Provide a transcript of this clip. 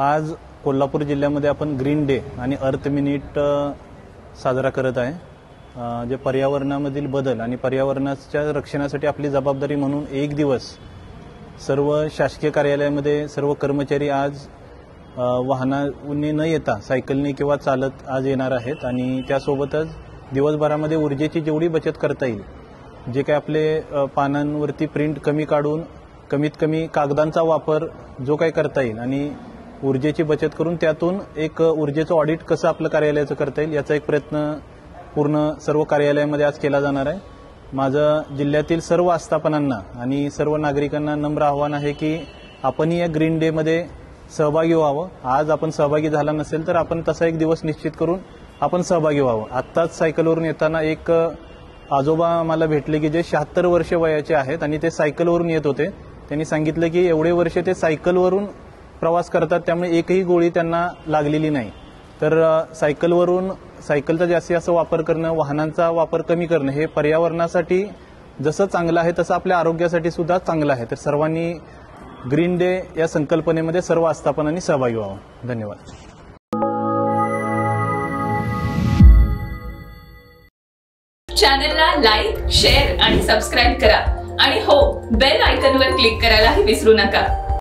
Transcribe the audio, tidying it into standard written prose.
आज कोल्हापूर जिल्ह्यामध्ये आपण ग्रीन डे आणि अर्थ मिनिट साजरा करत आहे। जे पर्यावरणामधील बदल आणि पर्यावरणाच्या रक्षणासाठी आपली जबाबदारी म्हणून एक दिवस सर्व शासकीय कार्यालयामध्ये सर्व कर्मचारी आज वाहनाने न येता सायकलने किंवा चालत आज येणार आहेत आणि त्यासोबतच दिवसभरामध्ये ऊर्जेची जेवढी बचत करता येईल, जे काही आपले पानांवरती प्रिंट कमी काढून कमीत कमी कागदांचा वापर जो काही करता येईल आणि ऊर्जेची बचत करून त्यातून एक ऊर्जेचं ऑडिट कसं आपलं कार्यालयाचं करता येईल याचा एक प्रयत्न पूर्ण सर्व कार्यालयामध्ये आज केला जाणार आहे। माझं जिल्ह्यातील सर्व आस्थापनांना आणि सर्व नागरिकांना नम्र आव्हान आहे की आपणही या ग्रीन डे मध्ये सहभागी व्हावं। आज आपण सहभागी झाला नसेल तर आपण तसा एक दिवस निश्चित करून आपण सहभागी व्हावं। आत्ताच सायकलवरून येताना एक आजोबा मला भेटले की जे 76 वर्ष वयाचे आहेत आणि ते सायकलवरून येत होते। त्यांनी सांगितलं की एवढे वर्ष ते सायकलवरून प्रवास करतात, त्यामुळे एकही गोळी त्यांना लागलेली नाही। तर सायकलचा जास्तीत जास्त वापर करणं, वाहनांचा वापर कमी करणं हे पर्यावरणासाठी जसं चांगलं आहे तसं आपल्या आरोग्यासाठी सुद्धा चांगलं आहे। तर सर्वांनी ग्रीन डे या संकल्पनेमध्ये सर्व आस्थापनांनी सहभागी व्हावं। धन्यवाद। चॅनलला लाईक, शेअर आणि सबस्क्राईब करा आणि हो, बेल आयकॉनवर क्लिक करायलाही विसरू नका।